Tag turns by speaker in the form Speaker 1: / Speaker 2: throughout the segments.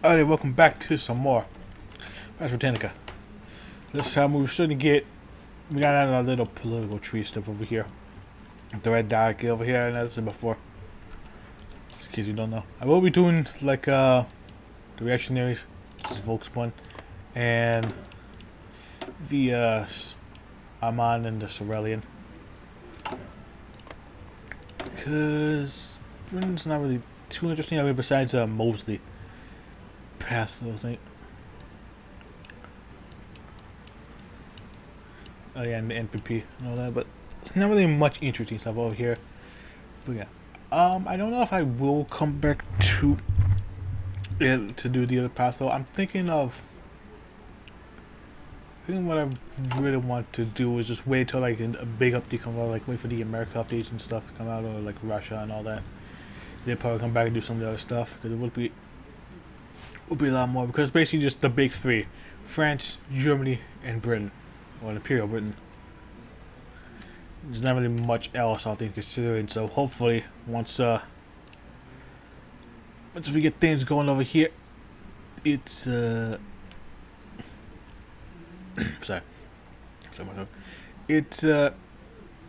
Speaker 1: Alright, welcome back to some more Britannica. This time we were starting to get, we got out of a little political tree stuff over here. The red diarchy over here, and that's it before. Just in case you don't know. I will be doing like the reactionaries, this is Volksbund, and the Amman and the Sorelian. Because Britain's not really too interesting, I mean, besides Mosley. Past those things. Oh yeah, and the NPP and all that, but it's not really much interesting stuff over here. But yeah, I don't know if I will come back to it to do the other path though. I'm thinking what I really want to do is just wait till like a big update comes out, like wait for the America updates and stuff to come out, or like Russia and all that. Then probably come back and do some of the other stuff because it would be a lot more, because it's basically just the big three: France, Germany, and Britain, or Imperial Britain. There's not really much else I think considering. So hopefully once we get things going over here, it's sorry, it's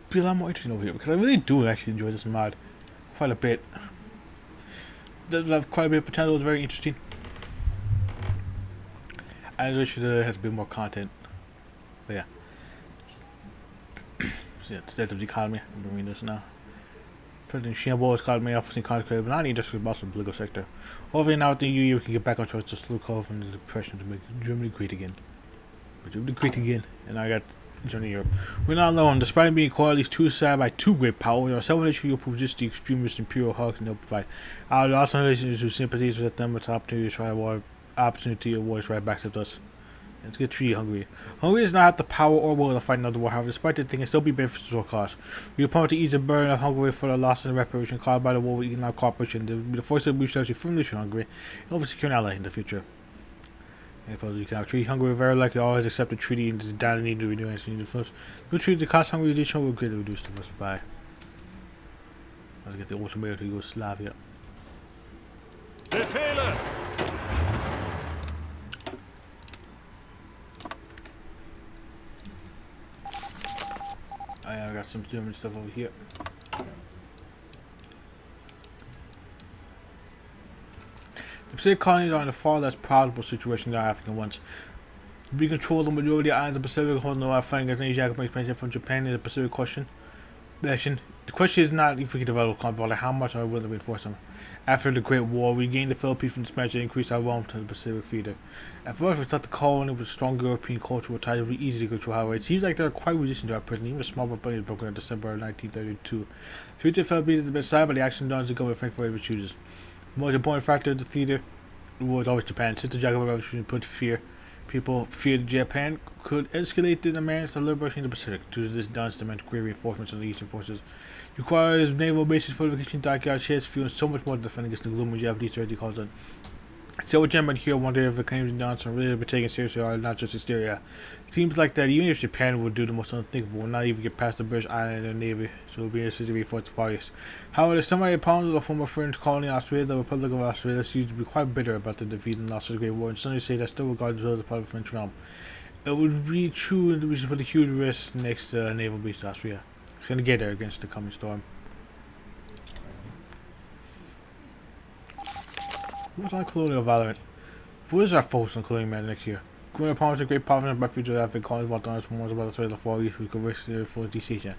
Speaker 1: be a lot more interesting over here, because I really do actually enjoy this mod quite a bit. Does have quite a bit of potential. It's very interesting. I wish it has been more content, but yeah. So yeah, the state of the economy. I'm reading this now. President Shambo has called me off in concentrated, but not industry, but also the political sector. Hopefully now with the new year we can get back on track to slow call from the depression to make Germany great again. But Germany great again, and I got Germany Europe. We're not alone. Despite being caught at least two sides by two great powers, there are several nations who resist the extremist imperial hugs and they'll provide. There are also nations who sympathize with them with the opportunity to try war, opportunity of war is right back to us. Let's get treated Hungary. Hungary does not have the power or will to fight another war, however, despite that, they can still be beneficial to our cause. We are promised to ease the burden of Hungary for the losses and reparation caused by the war with economic cooperation. There will be the force of research firmly to Hungary and over secure an ally in the future. And we cannot treat Hungary very likely always accept the treaty and does not need to renew anything. The treaty the cost Hungary additional will greatly reduce the first supply. Let's get the ultimatum to Yugoslavia.
Speaker 2: Befehle!
Speaker 1: I got some German stuff over here. The Pacific colonies are in a far less profitable situation than the African ones. We control the majority of the islands of the Pacific, holding no fighting against any Japanese expansion from Japan in the Pacific question. The question is not if we can develop conflict, but how much are we willing to reinforce them. After the Great War, we gained the Philippines from the Spanish and increased our realm to the Pacific theater. At first, we thought the colony with strong European cultural ties would be easy to control. However, it seems like they are quite resistant to our prison. Even a small rebellion broke in December of 1932. Future Philippines is the best side, but the action done to go with Frankfurt ever chooses. The most important factor of the theater was always Japan. Since the Japanese Revolution put fear, people feared Japan could escalate the demands of liberation in the Pacific. To this done, demands great reinforcements on the eastern forces. It requires naval bases, fortification, dockyard, ships, fuel, and so much more to defend against the gloomy Japanese threat he calls it. So German here wonder if the claims and downs are really be taken seriously or not just hysteria. It seems like that even if Japan would do the most unthinkable, would not even get past the British Island and Navy, so it would be interesting to reinforce the Far East. However, somebody opponents of the former French colony Australia, the Republic of Australia, seems to be quite bitter about the defeat and loss of the Great War, and some say that still regard themselves as part of the French realm. It would be true that we should put a huge risk next to naval base to Austria. It's going to get there against the coming storm. What's on colonial valorant? What is our focus on colonial man next year? Growing upon a great province by future African colonies while done from about the threat of the Far East, we could risk the full decision.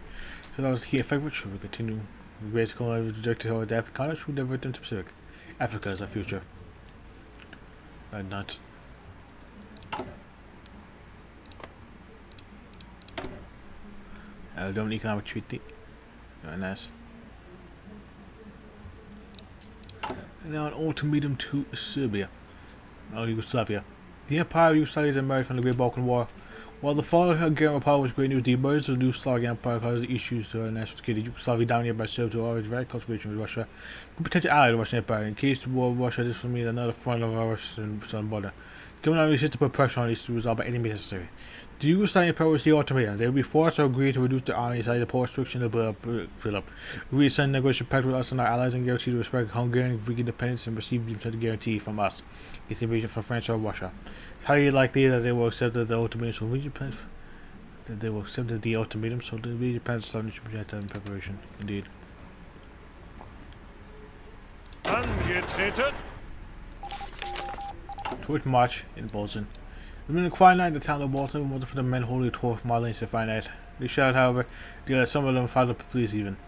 Speaker 1: So that was the key effect for sure. We continue the greatest colony directed toward the African colonies, we divert them to Pacific. Africa is our future. Nuts. Doing economic treaty. Very nice. And now an ultimatum to Serbia. Yugoslavia. The Empire of Yugoslavia emerged from the Great Balkan War. While the fall of the Hungarian Republic was great news, the emergence of the new Slavic Empire caused issues to our national security. Yugoslavia, dominated by Serbs, who are always very close relation with Russia, a potential ally of the Russian Empire. In case the war with Russia, this would mean another front of our southern border. Given our resist to put pressure on these to resolve by any means necessary. The Yugoslav Empire was the ultimatum. They would be forced to agree to reduce the army size, the poor restriction of build up. We send negotiation pact with us and our allies and guarantee to respect Hungarian Greek independence and receive the guarantee from us. It's invasion from France or Russia. It's highly likely that they will accept the ultimatum, so we depend that they will accept the ultimatum, so the region plans should project in preparation. Indeed.
Speaker 2: Angetreten.
Speaker 1: Towards March in Bolton. Within the quiet night, the town of Bolton was for the men holding a torch modeling to find out. They shouted, however, that some of them followed the police even.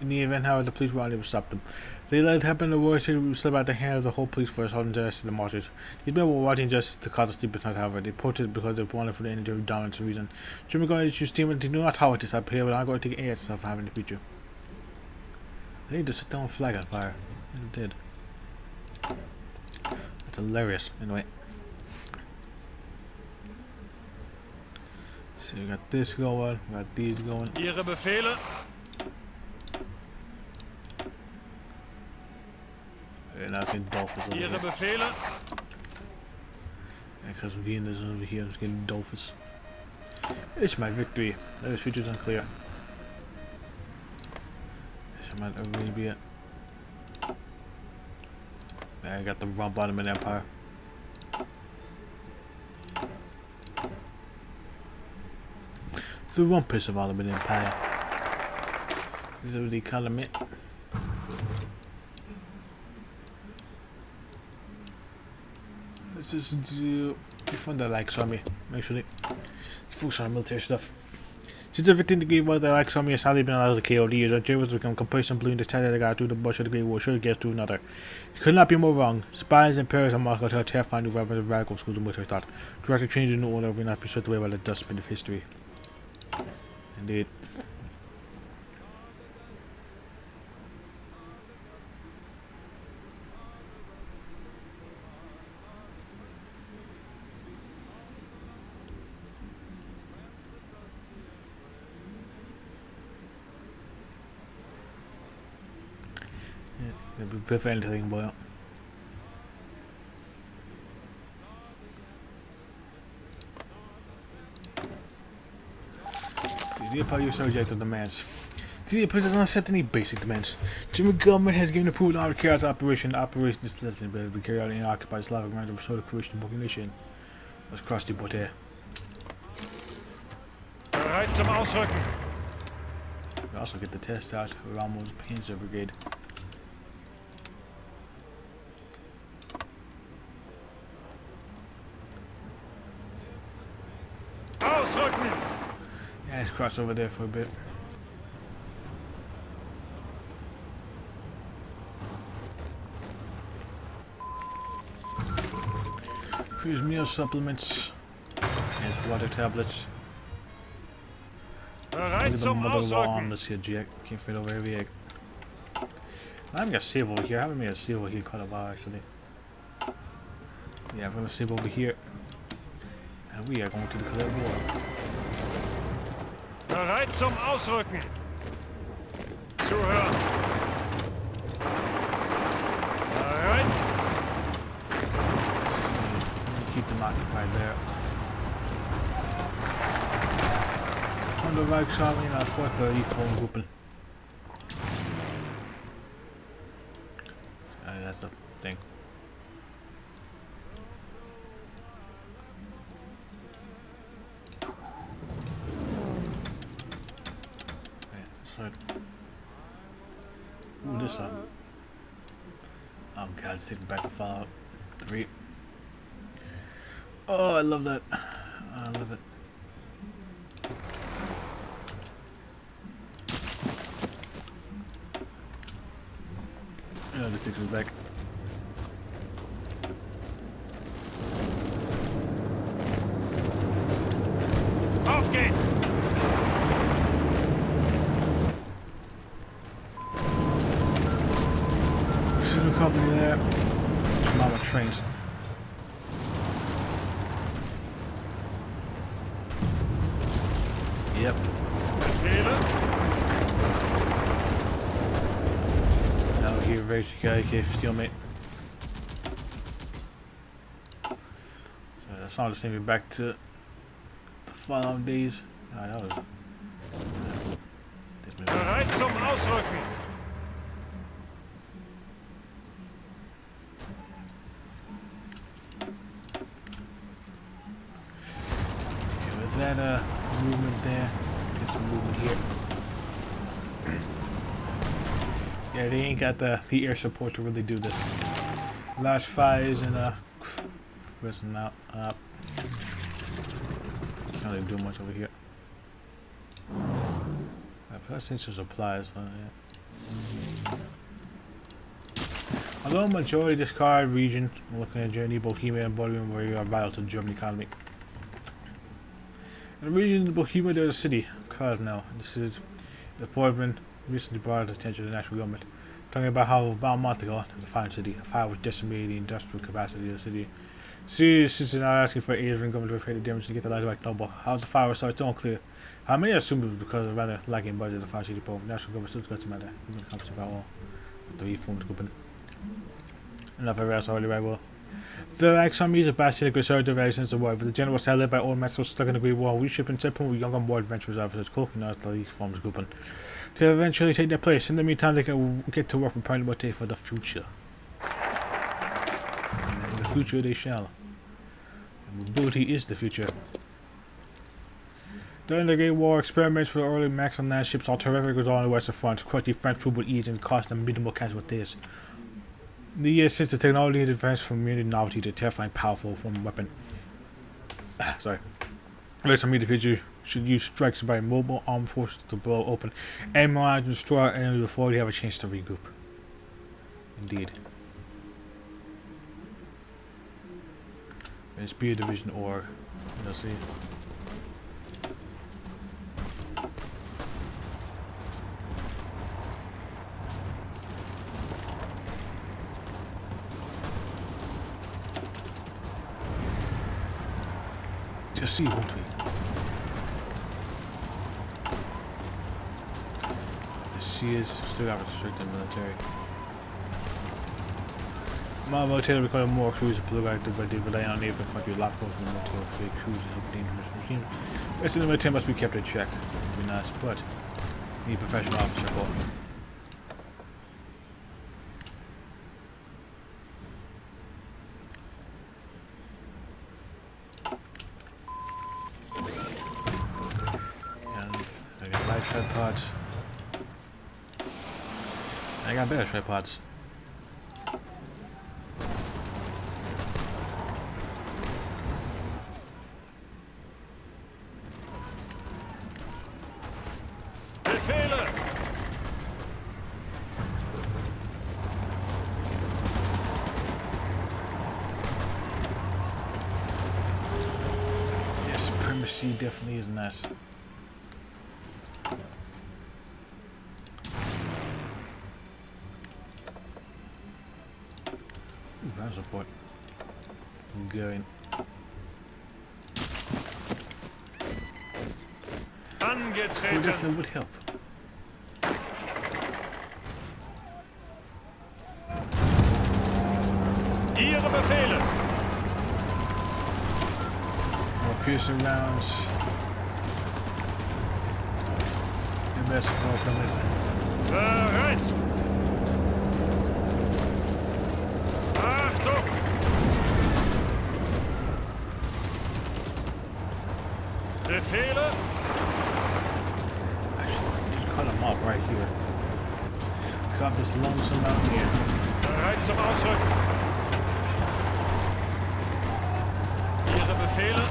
Speaker 1: In the event, however, the police were unable to stop them. They let it happen the royal city would slip out the hand of the whole police force holding justice to the martyrs. These men were watching just to cause a sleepless night, however. They protested because they wanted for the energy of dominance and reason. Germany going to use steam and they do not tolerate this up here, but I'm going to take any stuff from having in the future. They need to set their own flag on fire. And it did. That's hilarious. Anyway. So we got this going, we got these going.
Speaker 2: Ihre Befehle.
Speaker 1: And now it's getting dolphins over
Speaker 2: Ihre
Speaker 1: here.
Speaker 2: Befehle.
Speaker 1: Because Vienna's over here, I'm just getting dolphins. It's my victory. Those features unclear. This might really be it. I got the rump Ottoman Empire. The rumpus of Ottoman Empire. This is what they call them. Let's just do fun that likes on me, actually. Focus on military stuff. Since the 15th degree war, the likes on me has hardly been allowed to KO the years. The Germans become complacent, believing the tide that got through the bush of the Great War should get through another. It could not be more wrong. Spies in Paris and Moscow tell terrifying new weapons of radical schools of military thought. Directly change the new order will not be swept away by the dustbin of history. Indeed. Yeah, be prevent anything, boy. The Empire subject to demands. The Empire does not accept any basic demands. The German government has given approval now to carry out the operation. The operation is less than to be carried out in occupied Slavic lands of Soda Croatian population. Let's cross the border.
Speaker 2: Bereit zum Ausrücken.
Speaker 1: We also get the test out of Rommel's Panzer Brigade.
Speaker 2: Ausrücken.
Speaker 1: Yeah, let's cross over there for a bit. Here's meal supplements. Here's water tablets.
Speaker 2: Bereit zum Ausrücken.
Speaker 1: Let's get Jack. Can't fit over every egg. I haven't got save over here. I haven't made a save over here quite a while actually. Yeah, I'm gonna save over here. And we are going to declare war.
Speaker 2: Bereit zum Ausrücken. Zuhören. Bereit.
Speaker 1: Keep them occupied there. Von der Werkschale nach Sportler Gruppen. That's the thing. Ooh, this up. Oh god, it's taking back to Fallout 3. Oh, I love that. I love it. Oh, this takes me back.
Speaker 2: Auf geht's.
Speaker 1: Signal company there. Some armored trains. Yep.
Speaker 2: Befehle.
Speaker 1: Now here, ready to go, okay, stalemate. So That's not the same. Back to the following days. Ah, that was.
Speaker 2: Bereit zum Ausrücken.
Speaker 1: Was that a movement there? Get some movement here. Yeah, they ain't got the air support to really do this. Last fires and pressing out up. Can't really do much over here. I've seen some supplies. Yeah. Although majority discard region, we're looking at Germany, Bohemia, and Bohemia where are vital to the German economy. In the region of Bohemia, there's a city, Krasnau. This is the Portman recently brought attention to the national government, talking about how about a month ago, the fine city, a fire was decimating the industrial capacity of the city. Citizens are now asking for aid from the government to repair the damage to get the light back noble. How the fire was started, still unclear. How many assume it was because of rather lacking budget of the fire city program. National government still got some matter. Even the company about all the reformed group. Enough of else already right well. The like some years of bastion conservative ever since the war, but the general was led by old men stuck in the Great War. We ship and separate with younger, more adventurous officers, coping as the league forms grouping to eventually take their place. In the meantime, they can get to work preparing motive for the future. And in the future, they shall. And mobility is the future. During the Great War, experiments for the early Max and land ships all terrific was on the Western Front, crush the French troops with ease and cost them minimal casualties. The years since the technology has advanced from mere novelty to terrifying powerful form of weapon. Sorry. Rest of me the future should use strikes by mobile armed forces to blow open and mine and destroy our enemy before they have a chance to regroup. Indeed. And Spear Division org. Let's see. Just see, won't we? The Sears still got restricted military. My military becoming more cruise blue active, but they rely on neighboring country lockposts and military fake crews and help dangerous machines. The rest of the military must be kept in check. Would be nice, but need professional officer support. Tripods. I got better tripods.
Speaker 2: Befehle!
Speaker 1: Yeah, supremacy definitely is nice. Ground support. Going.
Speaker 2: Angetreten!
Speaker 1: Definitely would help.
Speaker 2: Ihre Befehle!
Speaker 1: More piercing rounds. The best support coming.
Speaker 2: Bereit! Achtung! Befehle!
Speaker 1: Actually, just cut him off right here. Cut this lonesome mountaineer.
Speaker 2: Bereit zum Ausrücken! Ihre Befehle!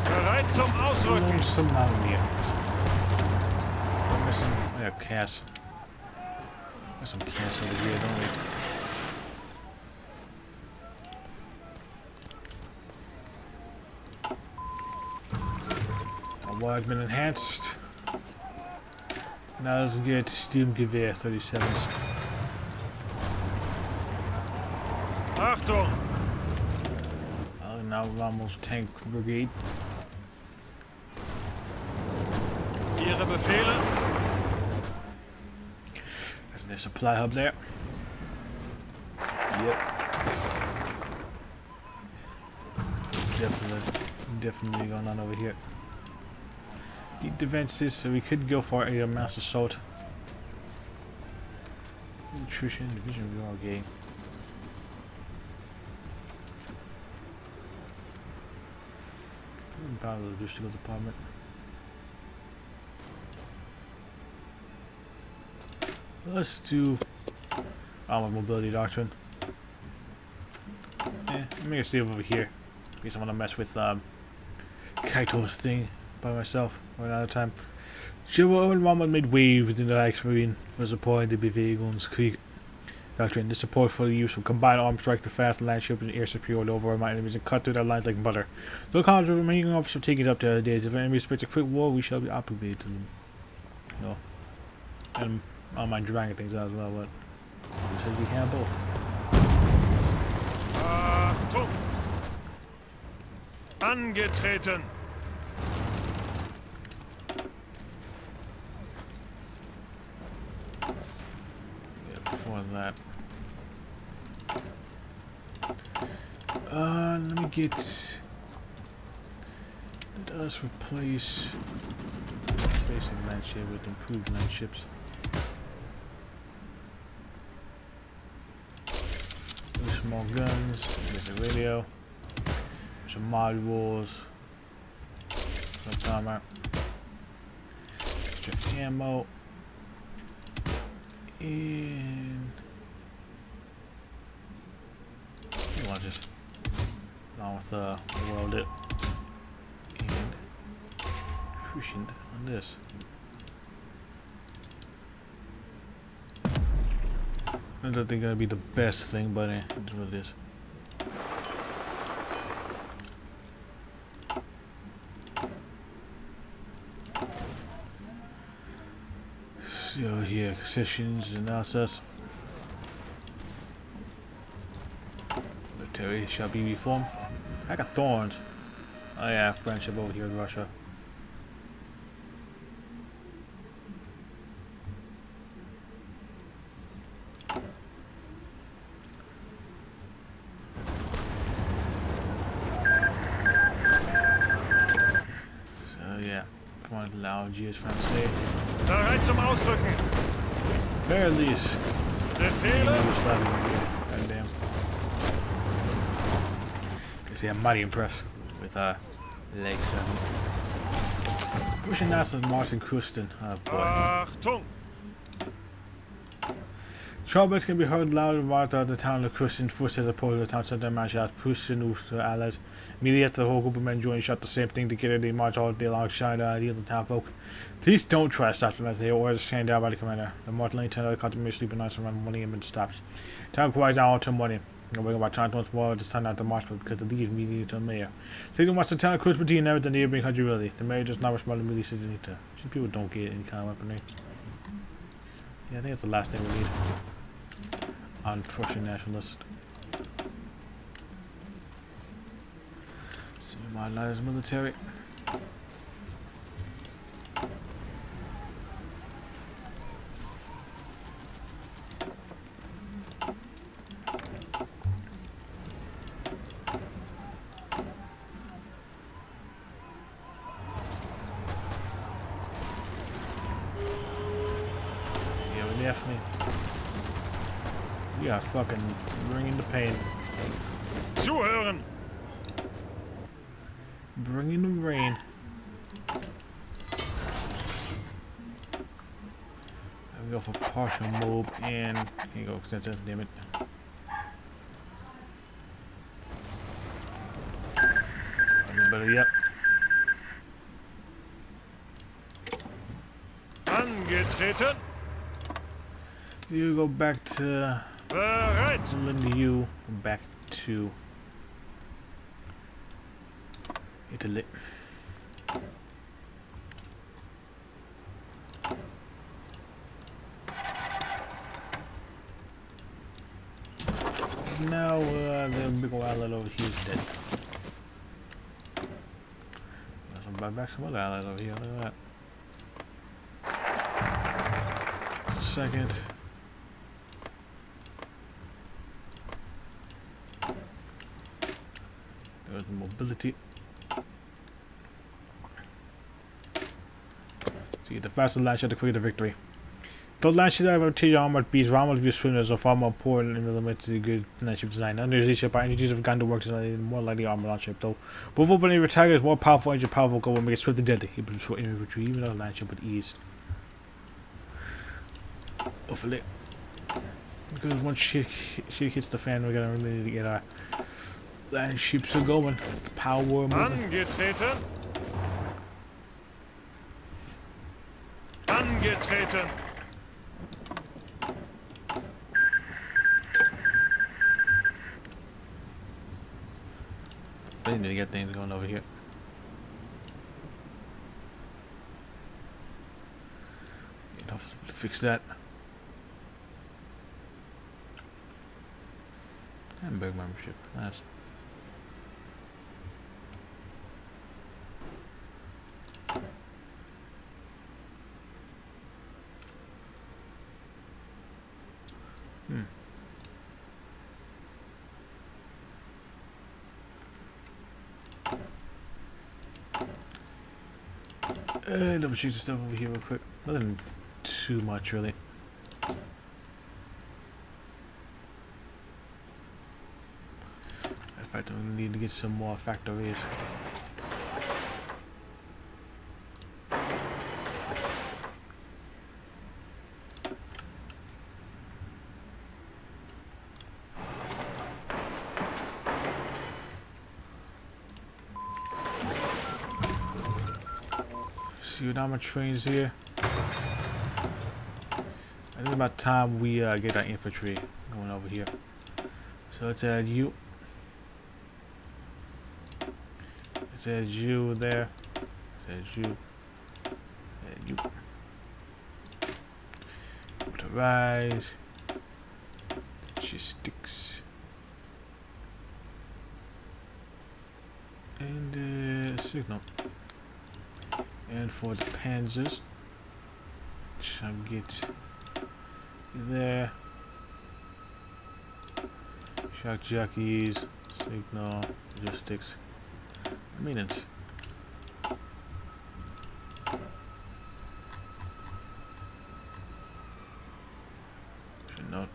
Speaker 2: Bereit zum Ausrücken!
Speaker 1: Lonesome mountaineer. We're missing. Oh yeah, Cass. There's some Cass over here, don't we? Well, I've been enhanced. Now let's get Steam Gewehr 37s.
Speaker 2: Achtung!
Speaker 1: Now Rommel's tank brigade.
Speaker 2: Ihre Befehle!
Speaker 1: There's a supply hub there. Yep. Definitely going on over here. Deep defenses, so we could go for a mass assault. Nutrition, division, we are okay. About the logistical department. Let's do armored mobility doctrine. Let me see over here. In case I want to mess with Kaito's thing by myself or another time. Chivalry and Rommel made waves within the Reichsmarine for supporting the Bewegungskrieg doctrine. This support for the use of combined armed strike to fast land ships and air superiority over my enemies and cut through their lines like butter. So college of remaining officers taking it up to other days. If an enemy expects a quick war, we shall be obligated to them. You know. And I don't mind dragging things out as well, but it says we can have both.
Speaker 2: Achtung! Angetreten!
Speaker 1: Yeah, before that. Let me get. Let us replace basic land ship with improved land ships. Small guns, basic radio, some modules, some armor, extra ammo, and just along with weld it and efficient on this. I don't think gonna be the best thing, but it's what it is. So here, concessions, analysis. Military shall be reformed. I got thorns. Oh yeah, friendship over here in Russia. L'Algiers Francais.
Speaker 2: Bereit zum Ausrücken.
Speaker 1: Very least.
Speaker 2: Befehle.
Speaker 1: Goddamn. See, I'm mighty impressed with leg 7. Pushing out with Martin Krustin. Oh boy.
Speaker 2: Achtung!
Speaker 1: Troubles can be heard loud and wild throughout the town of Krustin. Forces opposed to the town center march out. Krustin moved to allies. Immediately after the whole group of men joined, shot the same thing together. They march all day long, shouting the idea of the town folk. Please don't try to stop them as they order stand down by the commander. The march lane turned out the country sleeping nights around morning and been stopped. Town quiets down until morning. I'm waiting about trying to once more this time not to march because the lead immediately to the mayor. They don't watch the town of Krustin and never the neighboring country really. The mayor does not respond immediately to the need to. People don't get any kind of weaponry. Yeah, I think that's the last thing we need. On Prussian nationalist. See my allies military. Yeah, we definitely. Yeah, fucking bringing the pain.
Speaker 2: Zuhören!
Speaker 1: Bringing the rain. I go for partial mob and here you go, extensive, damn it. A little better yet.
Speaker 2: Angetreten!
Speaker 1: You go back to
Speaker 2: Bereit!
Speaker 1: lend you back to Italy. Now the big old outlet over here is dead. Let's buy back some other outlet over here. Look at that. Just a second. Mobility. See, the faster launch the quicker the victory. Though launches have artillery armored beasts, Rommel views swimmers are far more important and elementary good landship design. Under these ship by energies of Gundam works more likely armored launch ship, though. Both open every target is more powerful engine powerful go will make it swift and deadly. He can destroy enemy retreat even though launch ship with ease. Hopefully. Because once she hits the fan, we're gonna really need to get our land ships going. The power moving.
Speaker 2: Angetreten. Angetreten.
Speaker 1: They need to get things going over here. Enough to fix that. Hamburg membership. Nice. Double shoot some stuff over here real quick. Nothing too much really. In fact, I'm gonna need to get some more factories. See what my trains here. I think it's about time we get our infantry going over here. So let's add you. Let's add you there. Let's add you. Add you. Motorize. Logistics. And signal. And for the panzers, shall get there. Shock jockeys, signal, logistics, maintenance. Should not.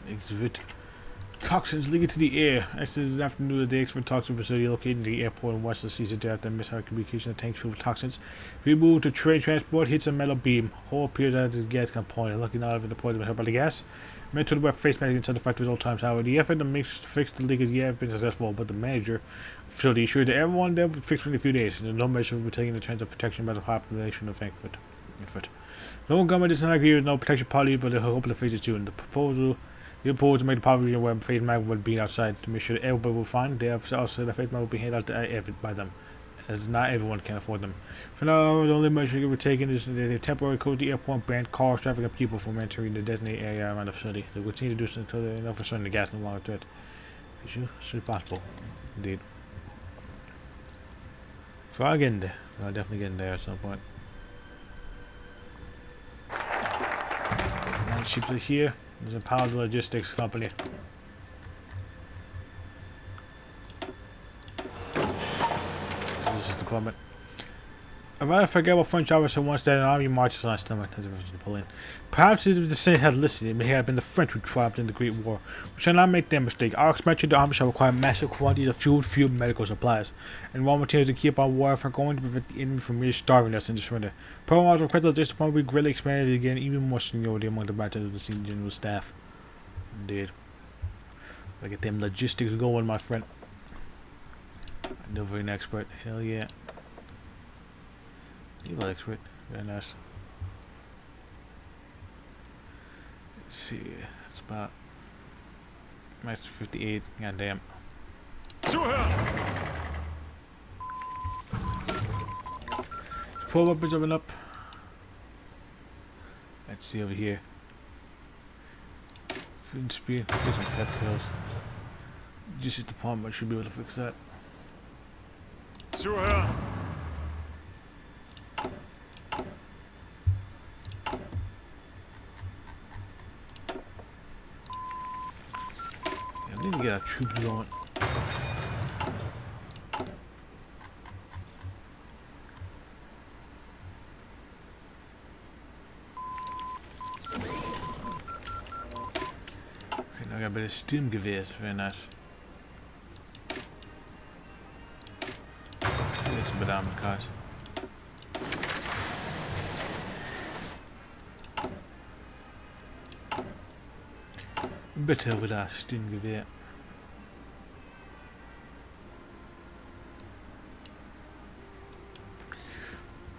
Speaker 1: Exhibit. Toxins leak into the air. This is afternoon of the Expert Toxin Facility located in the airport in Washington DC after misfire communication of tanks filled with toxins. We move to train transport, hits a metal beam. Hole appears as the gas component. Lucky not having the poison been hurt by the gas. Men to the web face mask inside the factory at all times. However, the effort to fix the leak has yet been successful, but the manager facility assured that everyone there will be fixed within a few days, and no measure will be taken in terms of protection by the population of Frankfurt. No government does not agree with no protection policy, but they hope to fix it soon. The proposal to make the power region where phase mag will be outside to make sure that everybody will find. They have also the phase mag will be handed out to by them, as not everyone can afford them. For now, the only measure we're taking is the temporary close the airport, ban cars, traffic, and people from entering the designated area around the facility. They will continue to do so until they know for certain the gas no longer a threat. As soon as possible, indeed. So I'll get in there. I'll definitely get in there at some point. And ships are here. There's a power logistics company. This is the department. I rather forget what French officer once that an army marches on stomach as a Napoleon. Perhaps if the Senate had listened, it may have been the French who triumphed in the Great War. We shall not make that mistake. Our expansion to the army shall require massive quantities of fuel, medical supplies, and raw materials to keep our warfare going to prevent the enemy from really starving us into surrender. Programs request the logistics department will be greatly expanded again, even more seniority among the branches of the senior general staff. Indeed. I get them logistics going, my friend. Delivering expert. Hell yeah. Evil expert. Very nice. Let's see. It's about max 58. Goddamn.
Speaker 2: Zuhören!
Speaker 1: Four weapons open up. Let's see over here. Food speed. Get some pet pills. Just hit the palm, I should be able to fix that.
Speaker 2: Zuhören!
Speaker 1: get our troops going. Okay, now I got a bit of steam geweers. Very nice. Get some better armored cars. Better with our steam geweer.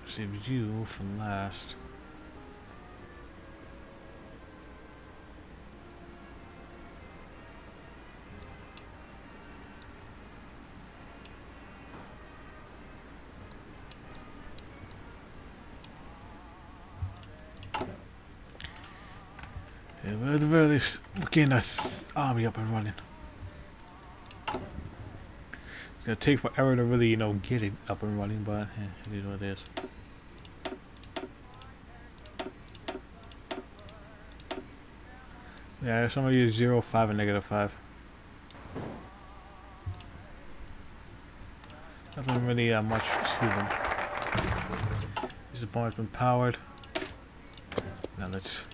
Speaker 1: Save you for last. Yeah, but at the very least, we're getting that army up and running. It's gonna take forever to really, get it up and running, but it is what it is. Yeah, some of you 0, 5, and -5. Nothing really much to them. This opponent's been powered. Now let's...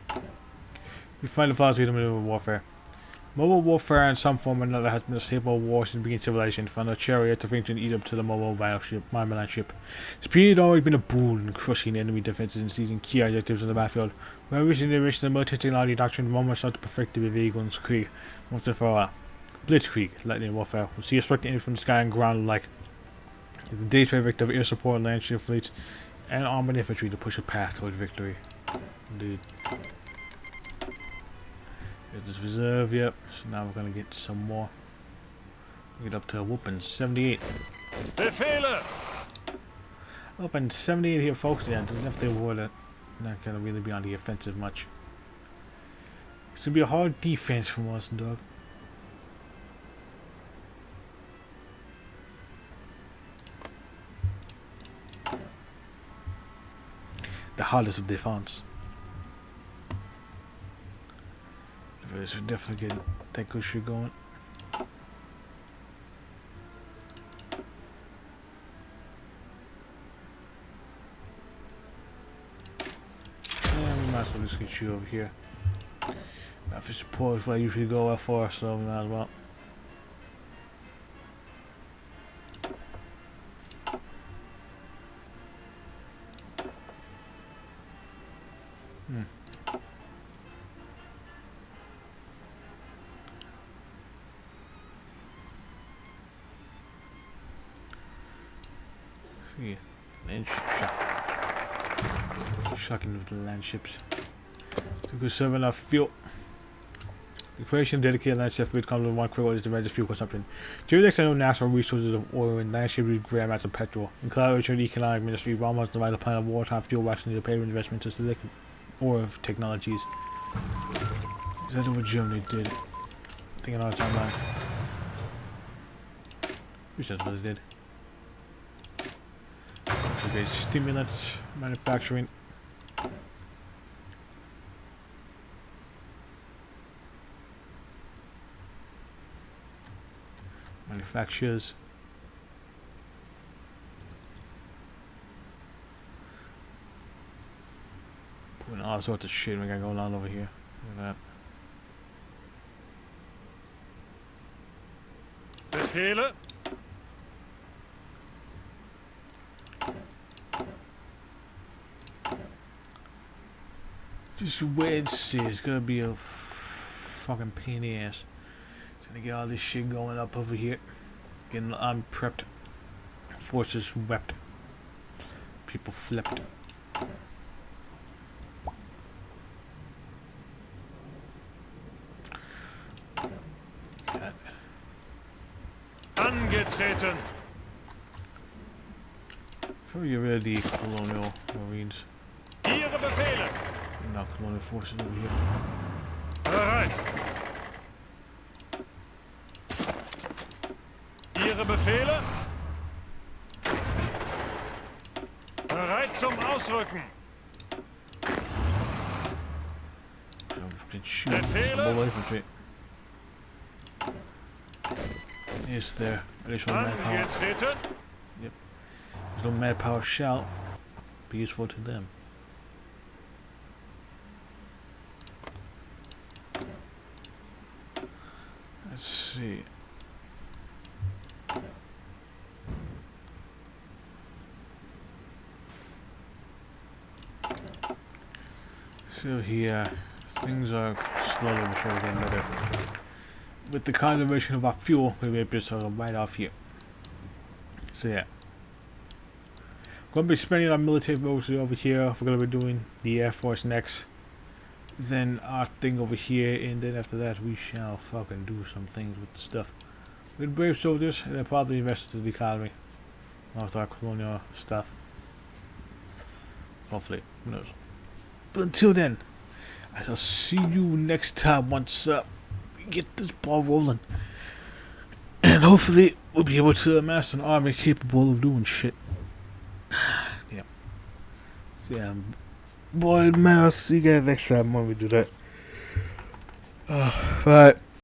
Speaker 1: We find the flaws with mobile warfare. Mobile warfare in some form or another has been a staple of war since the beginning of civilization, from the chariot to ancient Egypt to the mobile battleship, monoline ship. Speed had always been a boon in crushing enemy defenses and seizing key objectives on the battlefield. When recently reached the military technology doctrine, Rommel sought to perfect the Bewegungskrieg once and for all. Blitzkrieg, lightning warfare, will see a strike enemy from the sky and ground alike. It's a day trajectory of air support, land ship fleets, and armored infantry to push a path towards victory. Indeed. Get this reserve, yep. So now we're gonna get some more. Get up to a whooping 78.
Speaker 2: Befehle!
Speaker 1: Whooping 78 here, folks. Yeah, doesn't have to avoid it. Not gonna really be on the offensive much. It's gonna be a hard defense from us, dog. The hardest of defense. So definitely get that good shit going. And we might as well just get you over here. Now for support is what I usually go for, so we might as well. Yeah, land ship. Shocking with the land ships. To conserve enough fuel. The creation of dedicated land ship fleet comes with one critical is to reduce fuel consumption. Due to the external natural resources of oil and land ships use great amounts of petrol. In collaboration with the economic ministry, Rommel has devised a plan of wartime fuel rationing to pay for investment to select oil technologies. Exactly what Germany did. Thinking all the time, man. Which that's what it did. Okay, stimulants, manufacturing. Manufacturers. Putting all sorts of shit we got going on over here. Look at
Speaker 2: that. Befehle!
Speaker 1: Just wait and see. It's gonna be a fucking pain in the ass. Gonna get all this shit going up over here. Getting prepped. Forces wept. People flipped. God.
Speaker 2: Angetreten!
Speaker 1: Should we get rid of the colonial marines?
Speaker 2: Ihre Befehle!
Speaker 1: Now colonial forces over here.
Speaker 2: Bereit! Ihre Befehle? Bereit zum Ausrücken!
Speaker 1: Befehle? is there additional manpower.
Speaker 2: Angetreten.
Speaker 1: Additional manpower shall be useful to them. Let's see. So here, things are slowly but surely getting better. With the conservation of our fuel, we'll be able to sort of right off here. So yeah. Going to be spending our military mostly over here. We're going to be doing the Air Force next. Then our thing over here, and then after that we shall fucking do some things with the stuff. With brave soldiers, and then probably invest in the economy. With our colonial stuff. Hopefully, who knows. But until then, I shall see you next time once we get this ball rolling. And hopefully we'll be able to amass an army capable of doing shit. Yeah. So yeah, boy, man, I'll see you guys next time when we do that. Bye.